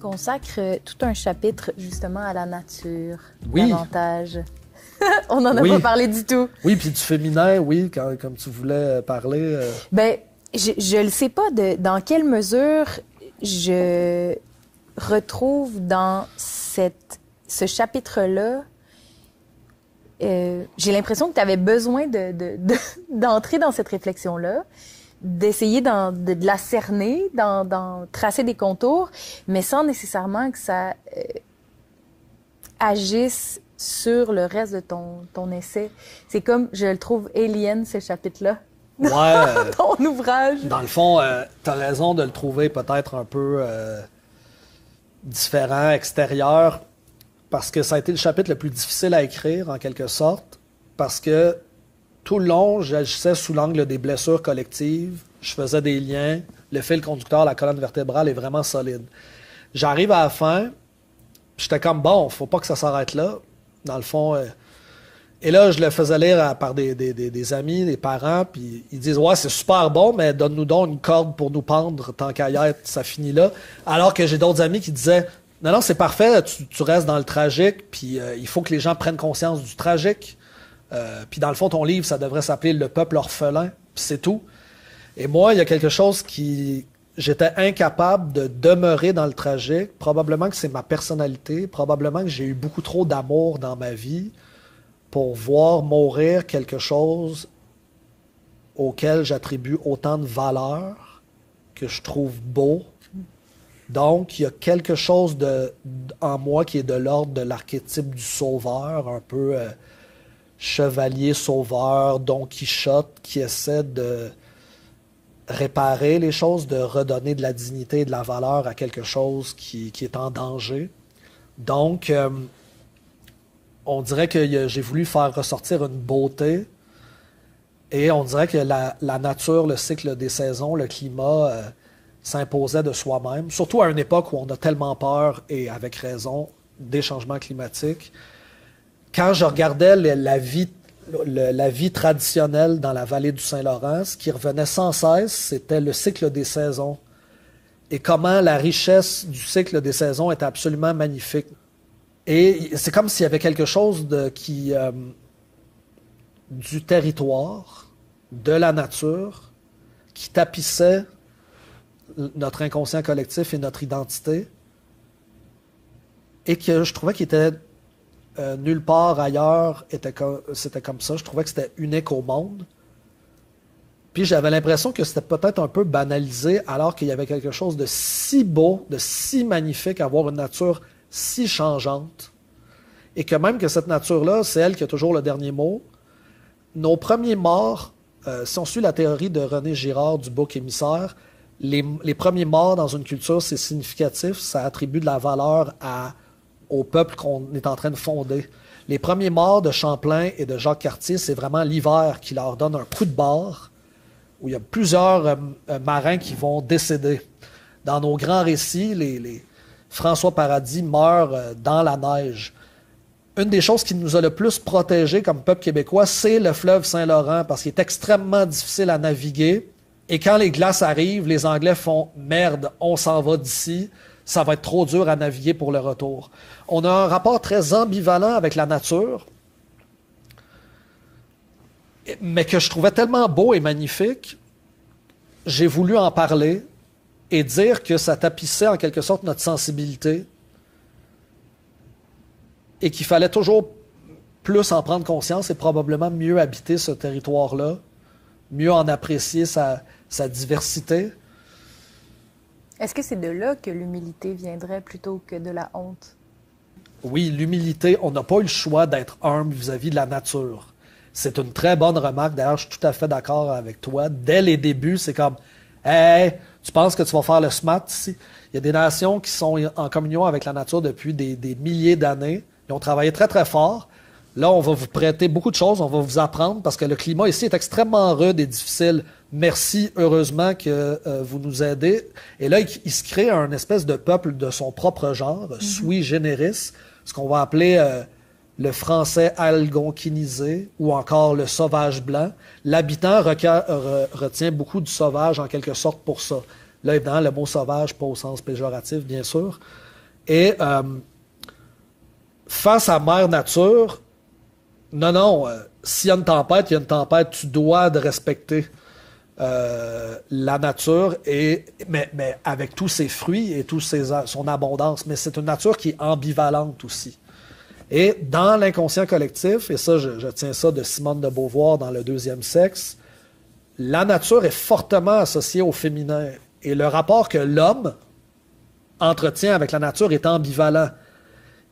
consacres tout un chapitre justement à la nature, oui. davantage. On n'en a pas parlé du tout. Oui, puis du féminin, oui, comme tu voulais parler. Ben, je ne sais pas dans quelle mesure je retrouve dans ce chapitre-là. J'ai l'impression que tu avais besoin d'entrer dans cette réflexion-là, d'essayer de la cerner, d'en tracer des contours, mais sans nécessairement que ça agisse sur le reste de ton essai. C'est comme, je le trouve alien, ce chapitre-là, dans ton ouvrage. Dans le fond, tu as raison de le trouver peut-être un peu différent, extérieur, parce que ça a été le chapitre le plus difficile à écrire, en quelque sorte, parce que tout le long, j'agissais sous l'angle des blessures collectives, je faisais des liens, le fil conducteur, la colonne vertébrale est vraiment solide. J'arrive à la fin, j'étais comme, bon, faut pas que ça s'arrête là, dans le fond. Et là, je le faisais lire par des amis, des parents, puis ils disent, ouais, c'est super bon, mais donne-nous donc une corde pour nous pendre, tant qu'à y être, ça finit là. Alors que j'ai d'autres amis qui disaient, non, c'est parfait, tu restes dans le tragique, puis il faut que les gens prennent conscience du tragique. Puis dans le fond, ton livre, ça devrait s'appeler Le peuple orphelin, puis c'est tout. Et moi, il y a quelque chose qui... J'étais incapable de demeurer dans le tragique. Probablement que c'est ma personnalité, probablement que j'ai eu beaucoup trop d'amour dans ma vie pour voir mourir quelque chose auquel j'attribue autant de valeur, que je trouve beau. Donc, il y a quelque chose en moi qui est de l'ordre de l'archétype du sauveur, un peu chevalier sauveur, Don Quichotte, qui essaie de réparer les choses, de redonner de la dignité et de la valeur à quelque chose qui est en danger. Donc, on dirait que j'ai voulu faire ressortir une beauté et on dirait que la nature, le cycle des saisons, le climat s'imposait de soi-même, surtout à une époque où on a tellement peur, et avec raison, des changements climatiques. Quand je regardais la vie traditionnelle dans la vallée du Saint-Laurent, ce qui revenait sans cesse, c'était le cycle des saisons. Et comment la richesse du cycle des saisons était absolument magnifique. Et c'est comme s'il y avait quelque chose du territoire, de la nature, qui tapissait notre inconscient collectif et notre identité, et que je trouvais qu'il était nulle part ailleurs, c'était comme ça. Je trouvais que c'était unique au monde. Puis j'avais l'impression que c'était peut-être un peu banalisé, alors qu'il y avait quelque chose de si beau, de si magnifique à voir une nature si changeante, et que même que cette nature-là, c'est elle qui a toujours le dernier mot. Nos premiers morts, si on suit la théorie de René Girard du bouc émissaire, les premiers morts dans une culture, c'est significatif, ça attribue de la valeur au peuple qu'on est en train de fonder. Les premiers morts de Champlain et de Jacques Cartier, c'est vraiment l'hiver qui leur donne un coup de barre, où il y a plusieurs marins qui vont décéder. Dans nos grands récits, les François Paradis meurt dans la neige. Une des choses qui nous a le plus protégés comme peuple québécois, c'est le fleuve Saint-Laurent, parce qu'il est extrêmement difficile à naviguer. Et quand les glaces arrivent, les Anglais font « Merde, on s'en va d'ici, ça va être trop dur à naviguer pour le retour ». On a un rapport très ambivalent avec la nature, mais que je trouvais tellement beau et magnifique, j'ai voulu en parler et dire que ça tapissait en quelque sorte notre sensibilité et qu'il fallait toujours plus en prendre conscience et probablement mieux habiter ce territoire-là, mieux en apprécier sa diversité. Est-ce que c'est de là que l'humilité viendrait plutôt que de la honte? Oui, l'humilité, on n'a pas eu le choix d'être humble vis-à-vis de la nature. C'est une très bonne remarque. D'ailleurs, je suis tout à fait d'accord avec toi. Dès les débuts, c'est comme « Hey, tu penses que tu vas faire le SMAT ici? » Il y a des nations qui sont en communion avec la nature depuis des milliers d'années. Ils ont travaillé très, très fort. Là, on va vous prêter beaucoup de choses, on va vous apprendre, parce que le climat ici est extrêmement rude et difficile. Merci, heureusement, que vous nous aidez. Et là, il se crée un espèce de peuple de son propre genre, sui generis, ce qu'on va appeler le français algonquinisé ou encore le sauvage blanc. L'habitant retient beaucoup du sauvage en quelque sorte pour ça. Là, évidemment, le mot sauvage, pas au sens péjoratif, bien sûr. Et face à Mère Nature, non, s'il y a une tempête, il y a une tempête, tu dois de respecter la nature, mais avec tous ses fruits et son abondance. Mais c'est une nature qui est ambivalente aussi. Et dans l'inconscient collectif, et ça, je tiens ça de Simone de Beauvoir dans Le Deuxième Sexe, la nature est fortement associée au féminin. Et le rapport que l'homme entretient avec la nature est ambivalent.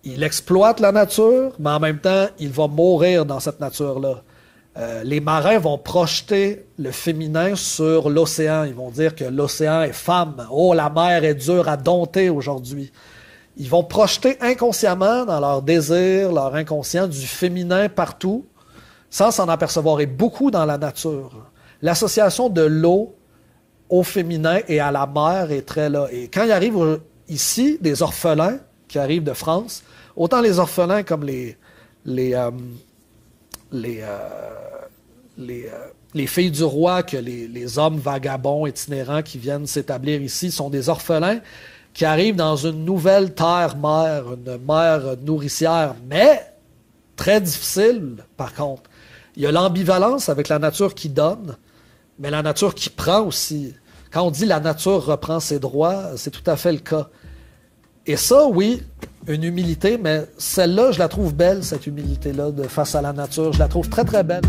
Il exploite la nature, mais en même temps, il va mourir dans cette nature-là. Les marins vont projeter le féminin sur l'océan. Ils vont dire que l'océan est femme. Oh, la mer est dure à dompter aujourd'hui. Ils vont projeter inconsciemment dans leur désir, leur inconscient, du féminin partout, sans s'en apercevoir. Et beaucoup dans la nature. L'association de l'eau au féminin et à la mer est très là. Et quand il arrive ici des orphelins qui arrivent de France, autant les orphelins comme les filles du roi que les hommes vagabonds itinérants qui viennent s'établir ici sont des orphelins qui arrivent dans une nouvelle terre-mère, une mer nourricière, mais très difficile par contre. Il y a l'ambivalence avec la nature qui donne, mais la nature qui prend aussi. Quand on dit la nature reprend ses droits, c'est tout à fait le cas. Et ça, oui, une humilité, mais celle-là, je la trouve belle, cette humilité-là, face à la nature. Je la trouve très, très belle.